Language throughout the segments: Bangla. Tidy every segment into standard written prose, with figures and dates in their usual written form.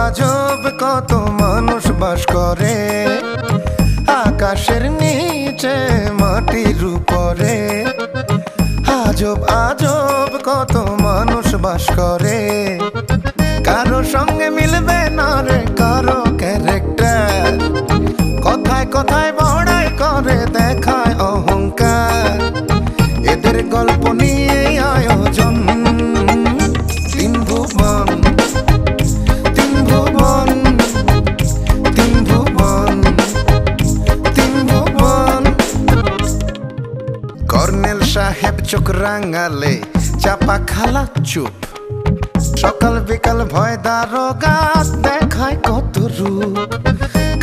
আজব কত মানুষ বাস করে আকাশের নিচে মাটির উপরে। আজব আজব কত মানুষ বাস করে, কারো সঙ্গে মিলবে না রে কারো ক্যারেক্টার। কথায় কথায় বড়াই করে দেখায় অহংকার, এদের গল্প নিয়ে আয়োজন। তিন ভুবন তিন ভুবন তিন ভুবন তিন ভুবন। কর্নেল সাহেব চোখ রাঙালে চাপা খালা চুপ, সকাল বিকাল ভয় দারোগা দেখায় কত রূপ।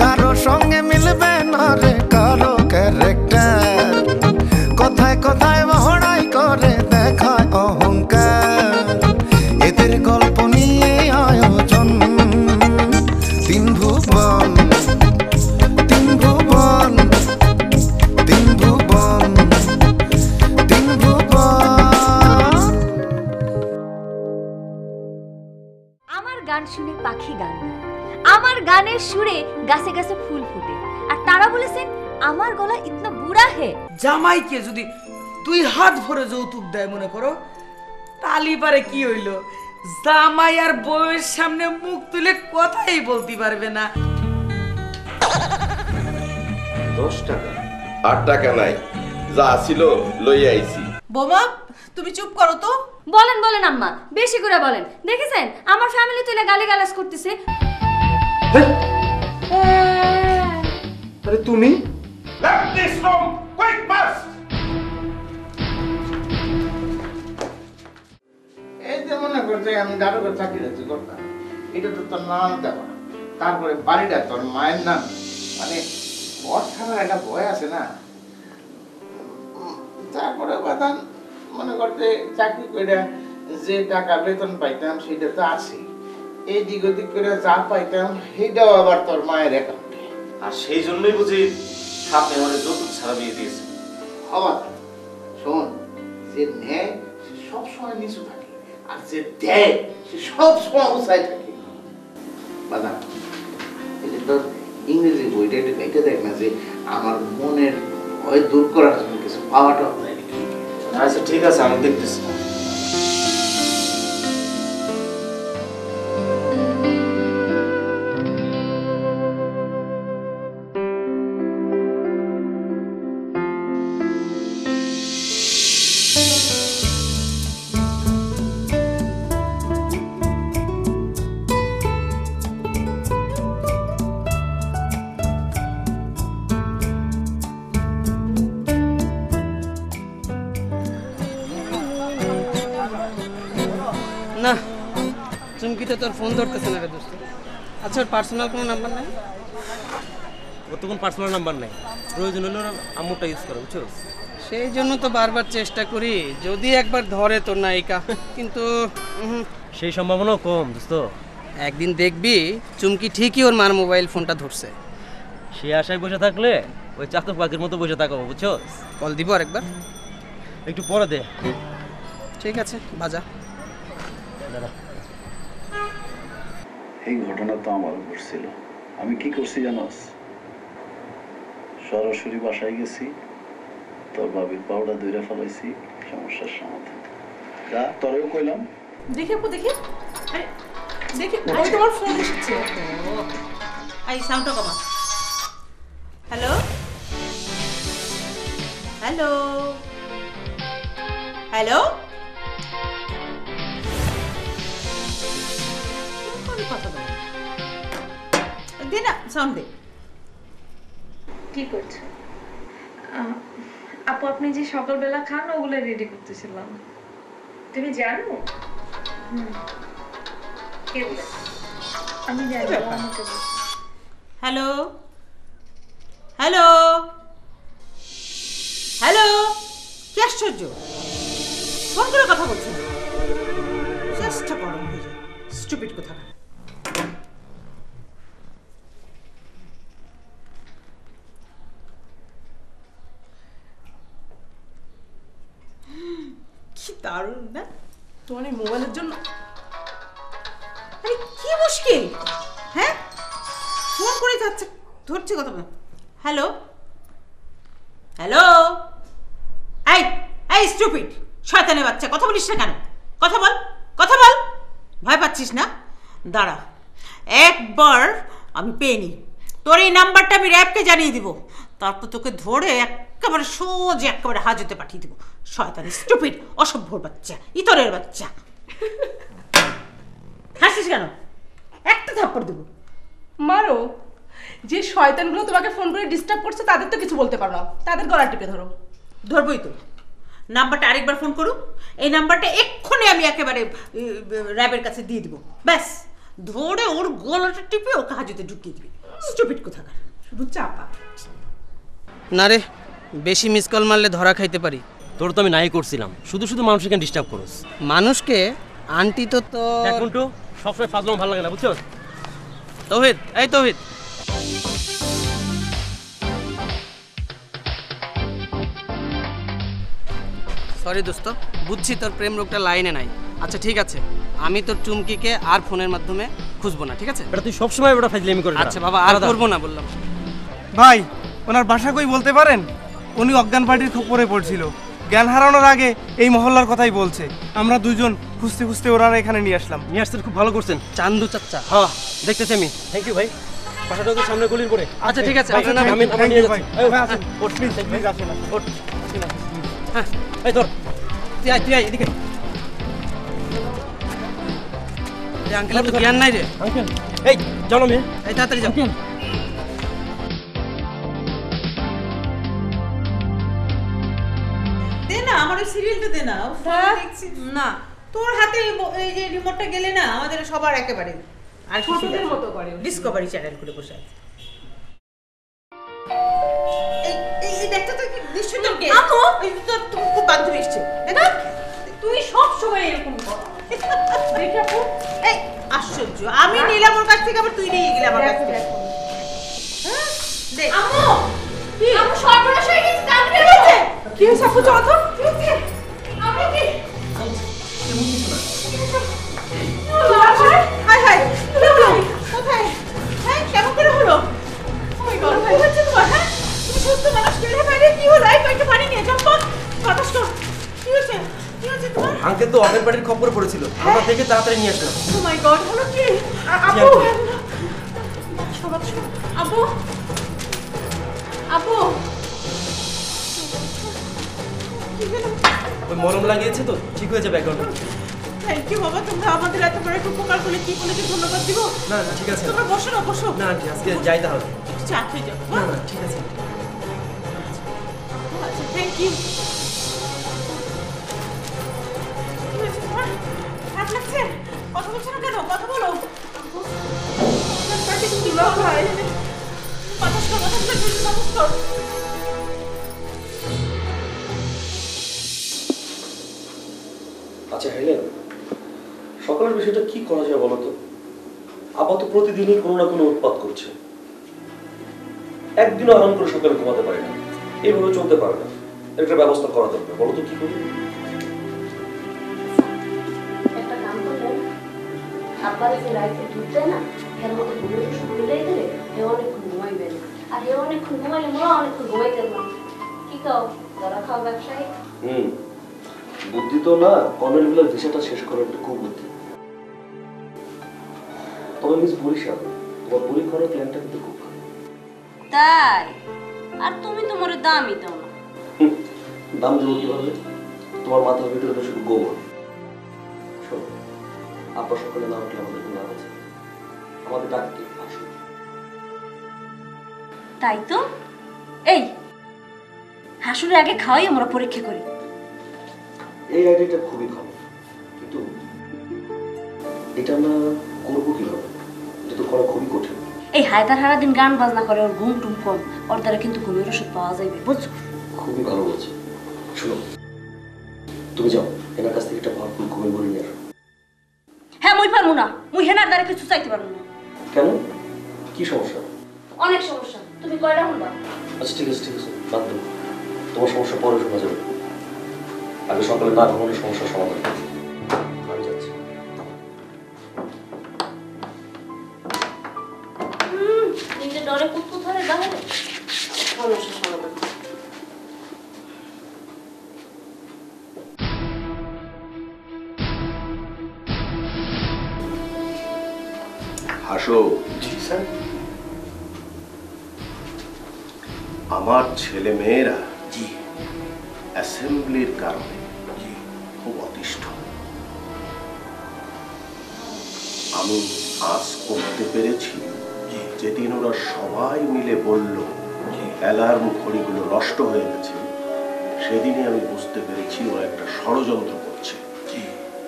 কারো সঙ্গে মিলবে না রে কারো ক্যারেক্টার, কথায় কথায় বড়াই করে দেখায় অহংকার, এদের গল্প নিয়ে আয়োজন। তিন ভুবন তিন ভুবন তিন ভুবন তিন ভুবন। আমার গান শুনে পাখি গান গায়, আমার গানের সুরে গাছে গাছে ফুল ফুটে, আর তারা বলেছেন আমার গলা ইতনা বুড়া হে। জামাইকে যদি 2 হাত ভরে যৌতুক দেয় মনে করো, তালি পারে কি হইল, জামাই আর বউয়ের সামনে মুখ তুলে কথাই বলতে পারবে না। 10 টাকা 8 টাকা নাই, যা ছিল লইয়া আইছি। বোমা তুমি চুপ করো তো। বলেন বলেন আম্মা, বেশি করে বলেন। দেখেছেন আমার ফ্যামিলি তুলে গালিগালাজ করতেছে। আরে তুমি Left this room, quick fast! এই যে মনে করছে আমি দারোগার চাকরি যাচ্ছি করতাম, এটা তো তোর নাম দেওয়া, তারপরে বাড়িটা তোর মায়ের নাম, মানে বর্ষার একটা ভয় আছে না। তারপরে বাদান মনে করতে চাকরি করে যে টাকা বেতন পাইতাম সেটা তো আছে, এই দিক ওদিক করে যা পাইতাম সেটাও আবার তোর মায়ের অ্যাকাউন্টে। আর সেই জন্যই বুঝি আপনি আমাদের যৌতুক ছাড়া বিয়ে দিয়েছেন। হবার শোন, যে নেয় সে সবসময় নিচু থাকে, আর যে দেয় সে সবসময় উঁচাই থাকে। বাদাম এই যে তোর ইংরেজি বইটা এটা দেখ না, যে আমার মনের ভয় দূর করার জন্য কিছু পাওয়াটা যায় নাকি। আচ্ছা ঠিক আছে, আমি দেখতেছি। না, চুমকি তো তোর ফোন ধরতেছে না রে দোস্ত। আচ্ছা, ওর পার্সোনাল কোনো নাম্বার নাই? ওর তো কোনো পার্সোনাল নাম্বার নেই, প্রয়োজন হলে ওর আম্মুরটা ইউজ করে, বুঝছো? সেই জন্য তো বারবার চেষ্টা করি যদি একবার ধরে তোর নায়িকা, কিন্তু সেই সম্ভাবনাও কম দোস্ত। একদিন দেখবি চুমকি ঠিকই ওর মার মোবাইল ফোনটা ধরছে। সে আশায় বসে থাকলে ওই চাতক পাখির মতো বসে থাকবো, বুঝছো? কল দিব আরেকবার? একটু পরে দে। ঠিক আছে, বাজা। এই ঘটনা তো আমার ঘটছিল। আমি কি করছি জানোস? সরাসরি বাসায় গেছি, তোর বাবির পাউডার ধরে ফেলাইছি, সমস্যার সমাধান। যা তোরেও কইলাম। দেখি আপু দেখি, আরে দেখি ওই তোমার ফোন এসেছে। আই সাউন্ডটা কমা। হ্যালো হ্যালো হ্যালো, কথা বল, দে না সাউন্ড দে। কি করছো আপু? আপনি যে সকালবেলা খান ওগুলো রেডি করতেছিলাম। তুমি জানো? কে বলে? আমি জানি। হ্যালো হ্যালো হ্যালো, কি আশ্চর্য, ফোন করে কথা বলছো না, চেষ্টা করো হয়ে যায়, স্টুপিড কোথা। কি দারুণ না তোমার এই মোবাইলের জন্য। আরে কি মুশকিল, আচ্ছা আচ্ছা ধরছি কথা বল। হ্যালো হ্যালো, এই এই স্টুপিড শয়তানের বাচ্চা, কথা বলিস না কেন? কথা বল, কথা বল। ভয় পাচ্ছিস না? দাঁড়া, একবার আমি পেয়ে নি তোর এই নাম্বারটা আমি র্যাবকে জানিয়ে দিব, তারপর তোকে ধরে একেবারে সোজা একেবারে হাজতে পাঠিয়ে দিব। শয়তান স্টুপিড অসভ্যর বাচ্চা, ইতরের বাচ্চা। হাসিস কেন? একটা থাপ্পড় দেবো। মারো। যে শয়তানগুলো তোমাকে ফোন করে ডিস্টার্ব করছে তাদের তো কিছু বলতে পারো না, তাদের গলা টিপে ধরো। ধরবই তো। নাম্বারটা আরেকবার ফোন করুক, এই নাম্বারটা এক্ষুনি আমি একেবারে র্যাবের কাছে দিয়ে দিব। ব্যাস ধরে ওর গলাটা টিপে ওকে হাজতে ঢুকিয়ে দিবি। স্টুপিড কোথাকার, শুধু চাপা। না রে, বেশি মিস কল মারলে ধরা খাইতে পারি। তোর তো আমি নাই করছিলাম, শুধু শুধু মানুষকে কেন ডিস্টার্ব করস? মানুষকে আন্টি তো তো এখন তো সবসময় ফাজলাম ভালো লাগে না, বুঝছো? তৌহিদ, এই তৌহিদ, সরি দোস্ত, বুঝছি তোর প্রেম রোগটা লাইনে নাই। আচ্ছা ঠিক আছে, আমি তোর চুমকিকে আর ফোনের মাধ্যমে খুঁজবো না, ঠিক আছে? এটা তুই সবসময় ওটা ফাজলামি করে। আচ্ছা বাবা, আর করবো না বললাম। ভাই, ওনার বাসা কই বলতে পারেন? উনি অজ্ঞান পার্টির খপ্পরে পড়ছিল, জ্ঞান হারানোর আগে এই মহল্লার কথাই বলছে। আমরা দুজন খুঁজতে খুঁজতে ওনারা এখানে নিয়ে আসলাম। নিয়ে আসছেন, খুব ভালো করছেন। চান্দু চাচা, হ্যাঁ দেখতেছি আমি। থ্যাংক ইউ ভাই। বাসাটা তো সামনে গলির পরে। আচ্ছা ঠিক আছে, আমি নিয়ে যাচ্ছি। ভাই আসেন, ওঠ প্লিজ, প্লিজ আসেন। ওঠ। হ্যাঁ, এই ধর, তুই আয় এদিকে। আঙ্কেল তো জ্ঞান নাই রে। আঙ্কেল, এই চলো মেয়ে, এই তাড়াতাড়ি যাও। দে না আমার ওই সিরিয়ালটা দে না। দেখছি না তোর হাতে এই যে রিমোটটা গেলে না আমাদের সবার একেবারে আর ছোটদের মতো করে ডিসকভারি চ্যানেল খুলে বসে আছে। এই দেখতে তো নিশ্চয়ই তোর কে? আমো, এই তো তুমি খুব বান্ধবী এসেছে না? তুই সব সময় এরকম কর। দেখে আপু, এই আশ্চর্য, আমি নিলাম ওর কাছ থেকে, আবার তুই নিয়ে গেলি আমার কাছ থেকে। হ্যাঁ দেখ আমো, কি আমো সর্বনাশ হয়ে গেছে। কাম কি হয়েছে? কি হয়েছে আপু? চলো তো। কি হয়েছে? আমরা কি হাই হাই কোথায়? হ্যাঁ কেমন করে হলো? ওই গড ভাই হচ্ছে তোমার? হ্যাঁ তুমি সুস্থ মানুষ গেলে বাইরে কি হলো? এই কয়েকটা পানি নিয়ে যাও, বাতাস কর। কি হয়েছে? কি হয়েছে তোমার? আঙ্কেল তো অজ্ঞান পার্টির খবর পড়েছিল, আমরা দেখে তাড়াতাড়ি নিয়ে আসলাম। ও মাই গড, হলো কি? আপু আপু আপু ওই মলম লাগিয়েছে তো ঠিক হয়ে যাবে এখন। থ্যাংক ইউ বাবা, তোমরা আমাদের এত বড় একটা উপকার করলে কি বলে যে ধন্যবাদ দিব? না না ঠিক আছে, তোমরা বসো না, বসো না আন্টি আজকে যাই তাহলে। একটু চা খেয়ে যাও। না না ঠিক আছে। আচ্ছা থ্যাংক ইউ। কি হয়েছে তোমার? খারাপ লাগছে? কথা বলছো না কেন? কথা বলো। বাতাস কর, বাতাস কর, বাতাস কর। আচ্ছা হেলেন, সকালের বিষয়টা কি করা যায় বলো তো? আপাতত প্রতিদিনই কোনো না কোনো উৎপাত করছে, একদিনও আরাম করে সকালে ঘুমাতে পারে না, এইভাবে চলতে পারে না। একটা ব্যবস্থা করা দরকার, বলো তো কি করি? একটা কাম করলেন, আব্বারে যে রাইতে দুধ দেয় না, এর মধ্যে ঘুমিয়ে শুরু দিলেই দিলে হে অনেকক্ষণ ঘুমাইবে না, আর হে অনেকক্ষণ ঘুমাইলে মোরা অনেকক্ষণ ঘুমাইতে পারবো। কি কও ধরা খাওয়া ব্যবসায়ী? বুদ্ধি তো না, কর্নেলগুলোর ভিসাটা শেষ করার একটা খুব বুদ্ধি। তবে মিস বরিশাল, তোমার পরীক্ষার প্ল্যানটা কিন্তু খুব ভালো। তাই? আর তুমি তো মোরে দামই দাও না। দাম দেবো কিভাবে? তোমার মাথার ভিতরে তো শুধু গোবর। শোনো, আব্বা সকালে না উঠলে আমাদের কোনো লাভ আছে? আমাদের ডাকতে আসুন। তাই তো, এই হাসুরে আগে খাওয়াই আমরা পরীক্ষা করি। এই আইডিয়াটা খুবই ভালো, কিন্তু এটা আমরা করবো কিভাবে? এটা তো করা খুবই কঠিন। এই হায়দার হারা দিন গান বাজনা করে, ওর ঘুম টুম কম, ওর দ্বারা কিন্তু ঘুমের ওষুধ পাওয়া যাবে, বুঝছো? খুবই ভালো বলছে। শোনো, তুমি যাও এনার কাছ থেকে একটা ভাবুন ঘুমের বড়ি নিয়ে আসো। হ্যাঁ মুই পারবো না, মুই হেনার দ্বারা কিছু চাইতে পারবো না। কেন? কি সমস্যা? অনেক সমস্যা, তুমি কয়টা শুনবা? আচ্ছা ঠিক আছে ঠিক আছে, বাদ দাও, তোমার সমস্যা পরে শোনা যাবে। আগে সকালে না ঘুমানোর সমস্যার সমাধান করো। আমি যাচ্ছি। এই যে ডরে কুতকুত ধরে বাহিরে সমস্যা সমাধান। হাসো। জি স্যার। আমার ছেলে মেয়েরা জি অ্যাসেম্বলির কারণে জি খুব অতিষ্ঠ। আমি আজ করতে পেরেছি যেদিন ওরা সবাই মিলে বলল অ্যালার্ম ঘড়িগুলো নষ্ট হয়ে গেছে, সেদিনই আমি বুঝতে পেরেছি ওরা একটা ষড়যন্ত্র করছে।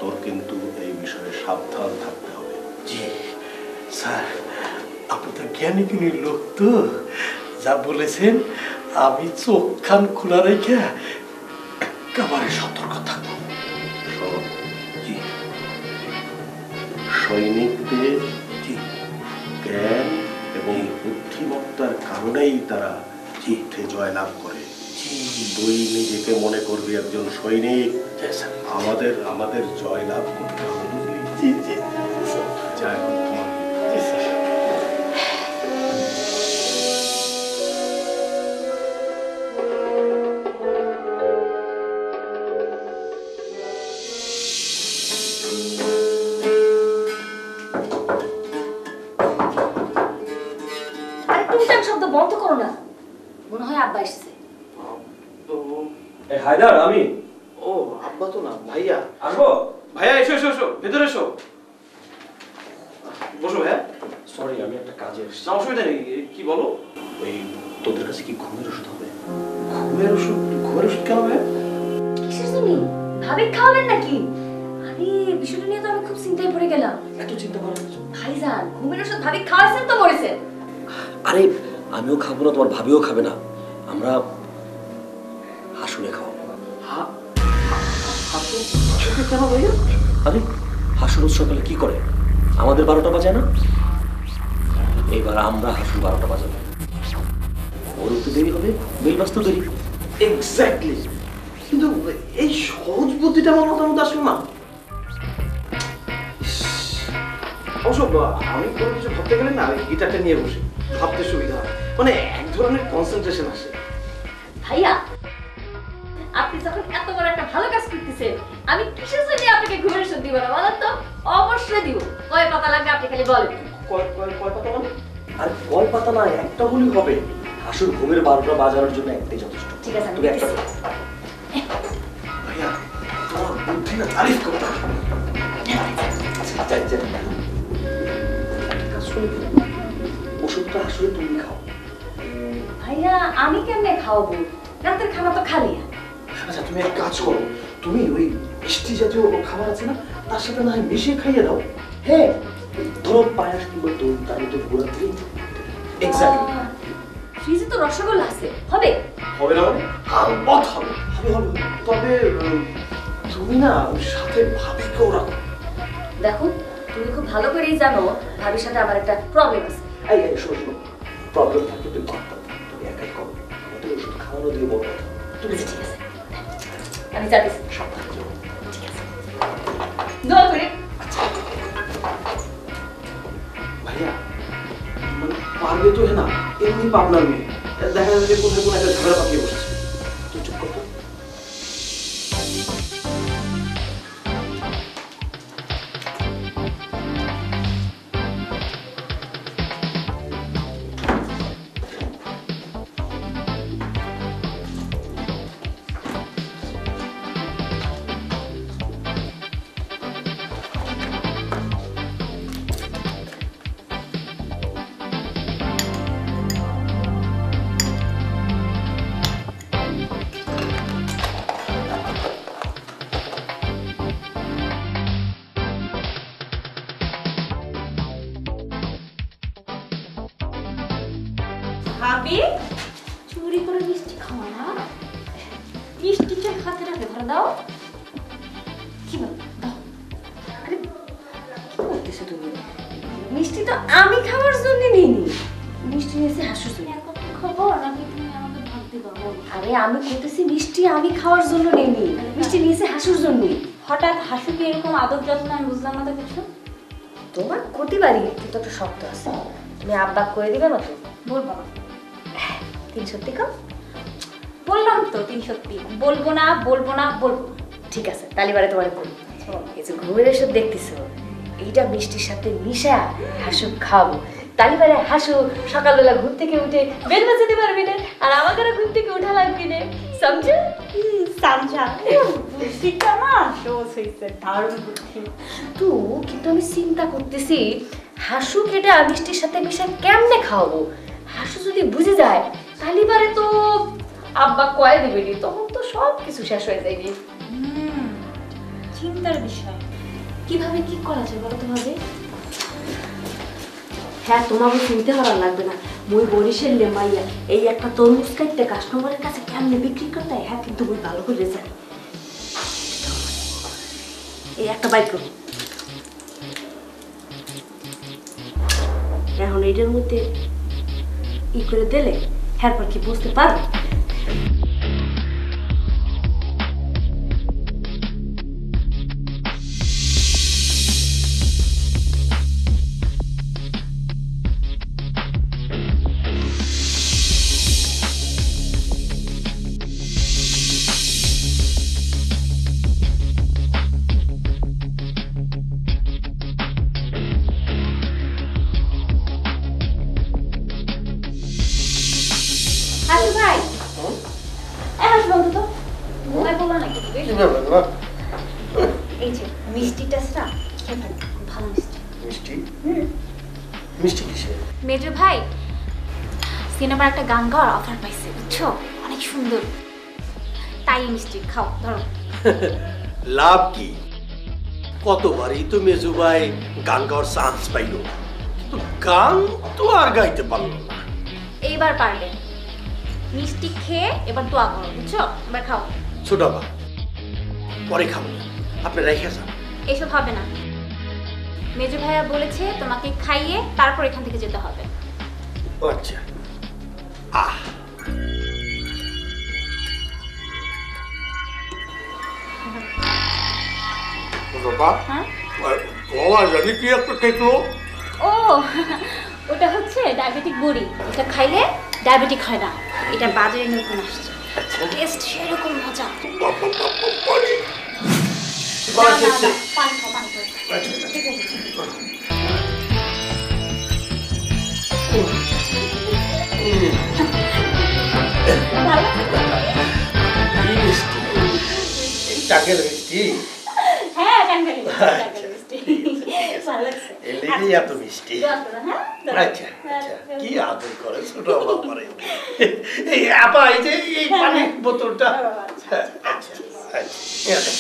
তোর কিন্তু এই বিষয়ে সাবধান থাকতে হবে। জি স্যার, আপনি তো জ্ঞানী গুণীর লোক, তো যা বলেছেন আমি চোখ কান খোলা রেখে একেবারে সতর্ক থাকবো। সৈনিকদের জ্ঞান এবং বুদ্ধিমত্তার কারণেই তারা যুদ্ধে জয়লাভ করে। তুই নিজেকে মনে করবি একজন সৈনিক, আমাদের আমাদের জয়লাভ করতে হবে। জয় হোক। শব্দ বন্ধ করো না, মনে হয় আব্বা এসেছে। হায়দার, আমি। ও আব্বা তো না, ভাইয়া। আসবো? ভাইয়া এসো এসো এসো, ভেতরে এসো। বসো ভাইয়া। সরি, আমি একটা কাজে এসেছি। না অসুবিধা নেই, কি বলো? ওই তোদের কাছে কি ঘুমের ওষুধ হবে? ঘুমের ওষুধ? ঘুমের ওষুধ কেন ভাইয়া? কিসের জন্য? ভাবি খাওয়াবেন নাকি? আরে বিষয়টা নিয়ে তো আমি খুব চিন্তায় পড়ে গেলাম। এত চিন্তা করার কিছু? ভাইজান, ঘুমের ওষুধ ভাবি খাওয়াছেন তো মরেছেন। আরে আমিও খাবো না, তোমার ভাবিও খাবে না, আমরা হাসুরে খাওয়াবো। কেন ভাইয়া? আরে হাসুর সকালে কি করে? আমাদের 12টা বাজে না? এবার আমরা হাসুর 12টা বাজাবো। ওর তো দেরি হবে, বেল বাজতেও দেরি। এক্স্যাক্টলি। কিন্তু এই সহজ বুদ্ধিটা আমার মতামত আসলো না। অবশ্য আমি কোনো কিছু ভাবতে গেলে না, গিটারটা নিয়ে বসি, ভাবতে সুবিধা হয়, মানে এক ধরনের কনসেন্ট্রেশন আসে। ভাইয়া, আপনি যখন এত বড় একটা ভালো কাজ করতেছেন, আমি কিসের জন্য আপনাকে ঘুমের ওষুধ দিব না বলেন তো? অবশ্যই দিব। কয় পাতা লাগবে আপনি খালি বলেন। কয় পাতা মানে? আর কয় পাতা না, একটা বলি হবে। হাসুর ঘুমের 12টা বাজানোর জন্য একটাই যথেষ্ট। ঠিক আছে, তুমি একটা ভাইয়া তোমার বুদ্ধি না তারিফ করতে হবে। ওষুধটা আসলে তুমি খাও। ভাইয়া আমি কেমনে খাওয়াবো? রাতের খানা তো খালি। আচ্ছা তুমি এক কাজ করো, তুমি ওই মিষ্টি জাতীয় খাবার আছে না, তার সাথে না হয় মিশিয়ে খাইয়ে দাও। হ্যাঁ, ধরো পায়াস কিংবা দই, তার মধ্যে গুঁড়া দিই। এক্স্যাক্টলি। ফ্রিজে তো রসগোল্লা আছে, হবে? হবে না মানে? আলবত হবে। হবে হবে। তবে তুমি না সাথে ভাবিকেও রাখো। দেখো, তুমি খুব ভালো করেই জানো ভাবির সাথে আমার একটা প্রবলেম আছে। এই এই শোনো শোনো, প্রবলেম থাকলে তুমি কথা তুমি একাই করো, আমাদের ওষুধ খাওয়ানো দিয়ে বলো। তুমি ঠিক আছে, আমি যাচ্ছি। সাবধানে যাও। ঠিক আছে, দোয়া করে। ভাইয়া মানে পারবে তো? হ্যাঁ না, এমনি পাবনার মেয়ে, দেখা যাবে যে কোথায় কোন একটা ঝগড়া পাকিয়ে বসেছে। তুই চুপ করতো। ভাবি চুরি করে মিষ্টি খাওয়া না, মিষ্টিটা হাতে রাখে ধরে দাও। কি বল দাও? আরে কি করতেছো তুমি? মিষ্টি তো আমি খাওয়ার জন্য নিইনি, মিষ্টি নিয়েছে হাসুর জন্য। খবর নাকি তুমি আমাকে ভাবতে পারো? আরে আমি কইতেছি মিষ্টি আমি খাওয়ার জন্য নিইনি, মিষ্টি নিয়েছে হাসুর জন্য। হঠাৎ হাসুকে এরকম আদর যত্ন আমি বুঝলাম না তো কিছু। তোমার ক্ষতি বাড়ি কিন্তু একটা শক্ত আছে, তুমি আব্বা করে দিবে না তো? বলবো না। 3 সত্যি কও? বললাম তো 3 সত্যি। বলবো না বলবো না বলবো না। ঠিক আছে তালিবারে তোমার বল। এই যে ঘুমের এসব দেখতেছো এইটা মিষ্টির সাথে মিশা হাসু খাবো। তালিবারে হাসু সকালবেলা ঘুম থেকে উঠে বেল বাজাতে পারবি না আর আমাকে ঘুম থেকে উঠা লাগবি না সমঝো? সামঝা বুদ্ধিটা না সহজ হয়েছে, দারুণ বুদ্ধি। তো কিন্তু আমি চিন্তা করতেছি হাসু কেটে মিষ্টির সাথে মিশা কেমনে খাওয়াবো? হাসু যদি বুঝে যায় তালিবারে তো আব্বা কয়ে দেবেনি, তখন তো সব কিছু শেষ হয়ে যাবে। চিন্তার বিষয়। কিভাবে কি করা যায় বলো তোমাকে? হ্যাঁ তোমাকে চিনতে হওয়ার লাগবে না, মই বরিশের লেমাইয়া এই একটা তরমুজ কাটতে কাস্টমারের কাছে কেমনে বিক্রি করতে হয় হ্যাঁ কিন্তু মই ভালো করে জানি। এই একটা বাইক করো, এখন এইটার মধ্যে ই করে দিলে হ্যাঁ পর কি বুঝতে পারবে? হাসু ভাই হাসু বন্ধু তো ঘুমাই বলো নাকি? এই যে মিষ্টিটা খেতে ভালো মিষ্টি। মিষ্টি মিষ্টি কিসে? মেজো ভাই সিনেমার একটা গান গাওয়ার অফার পাইছে বুঝছো, অনেক সুন্দর, তাই মিষ্টি খাও ধরো। লাভ কি? কতবারই তো মেজু ভাই গান গাওয়ার চান্স পাইলো, কিন্তু গান তো আর গাইতে পারলো না। এইবার পারবে, মিষ্টি খেয়ে এবার দোয়া করো বুঝছো, এবার খাও। ছোট বা পরে খাবো, আপনি রেখে যান। এসব হবে না, মেজো ভাইয়া বলেছে তোমাকে খাইয়ে তারপর এখান থেকে যেতে হবে। আচ্ছা ও ওটা হচ্ছে ডায়াবেটিক বড়ি, এটা খাইলে ডায়াবেটিক হয় না, এটা বাজারে নতুন আসছে, টেস্ট সেরকম মজা। পানি খাও পানি খাও। ঠিক আছে। টাকের মিষ্টি? হ্যাঁ টাকের মিষ্টি। ভালো লাগছে। এর লেগেই এত মিষ্টি। আচ্ছা কি আদর করে ছোট বাবারে। এই আপা এই যে এই পানির বোতলটা। আচ্ছা আচ্ছা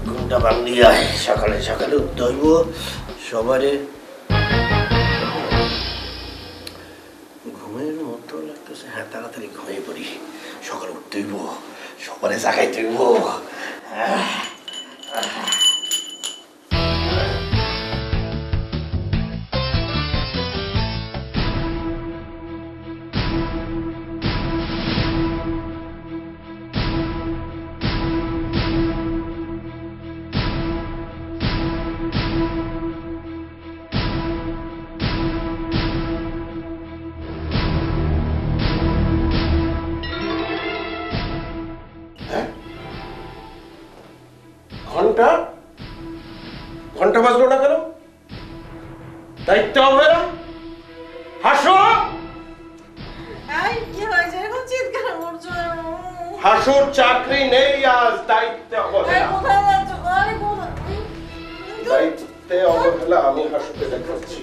ঘুমটা ভাঙলি আয়, সকালে সকালে উঠতে হইব সবারে। ঘুমের মতো লাগতেছে, হ্যাঁ তাড়াতাড়ি ঘুমিয়ে পড়ি, সকালে উঠতে হইব, সকালে জাগাইতে হইব। ঘন্টা ঘন্টা বাজলো না কেন? দায়িত্ব হবে না? হাসো কি হয়েছে এরকম চিৎকার করছো? হাসুর চাকরি নেই আজ, দায়িত্বে হবে না। কোথায় যাচ্ছ? আরে কোথায়? দায়িত্বে অবহেলা আমি হাসুকে দেখাচ্ছি।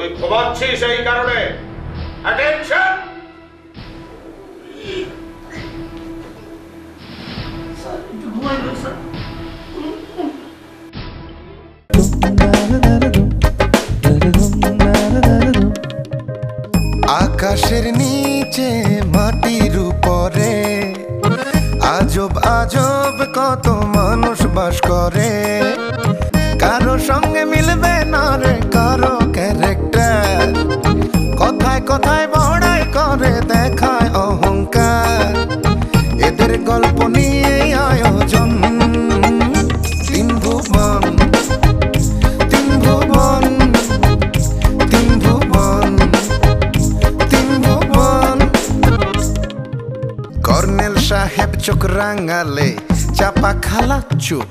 তুই ঘুমাচ্ছিস এই কারণে। অ্যাটেনশন। আকাশের নিচে মাটির উপরে আজব আজব কত মানুষ বাস করে। কারো সঙ্গে মিলবে না রে কারো ক্যারেক্টার, কথায় কথায় বড়াই করে দেখায় অহংকার। এদের গল্প নিয়ে আয়োজন তিন ভুবন, তিন ভুবন, তিন ভুবন, তিন ভুবন। কর্নেল সাহেব চোখ রাঙালে চাপা খালা চুপ,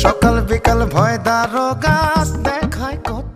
সকাল বিকাল ভয় দারোগা দেখায় কত